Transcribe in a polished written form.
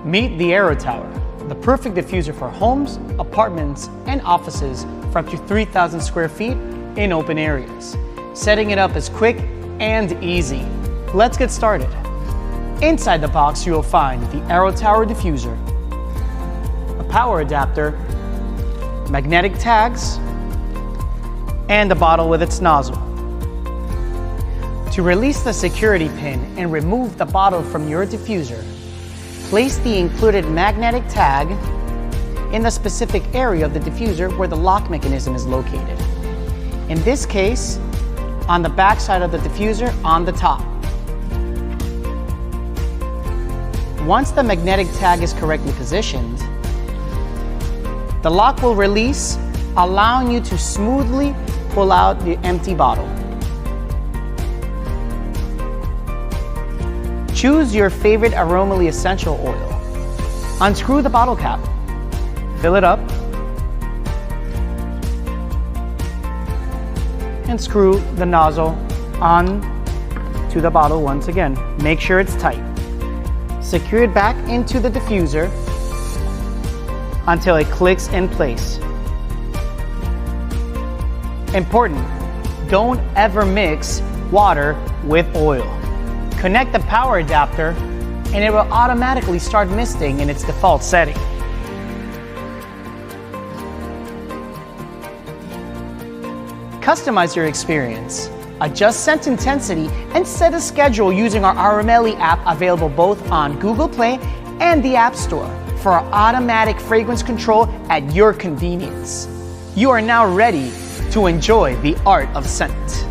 Meet the Aro Tower, the perfect diffuser for homes, apartments, and offices for up to 3,000 square feet in open areas. Setting it up is quick and easy. Let's get started. Inside the box, you will find the Aro Tower diffuser, a power adapter, magnetic tags, and a bottle with its nozzle. To release the security pin and remove the bottle from your diffuser, place the included magnetic tag in the specific area of the diffuser where the lock mechanism is located. In this case, on the back side of the diffuser on the top. Once the magnetic tag is correctly positioned, the lock will release, allowing you to smoothly pull out the empty bottle. Choose your favorite Aromely essential oil. Unscrew the bottle cap, fill it up, and screw the nozzle on to the bottle once again. Make sure it's tight. Secure it back into the diffuser until it clicks in place. Important, don't ever mix water with oil. Connect the power adapter and it will automatically start misting in its default setting. Customize your experience. Adjust scent intensity and set a schedule using our Aromely app, available both on Google Play and the App Store for automatic fragrance control at your convenience. You are now ready to enjoy the art of scent.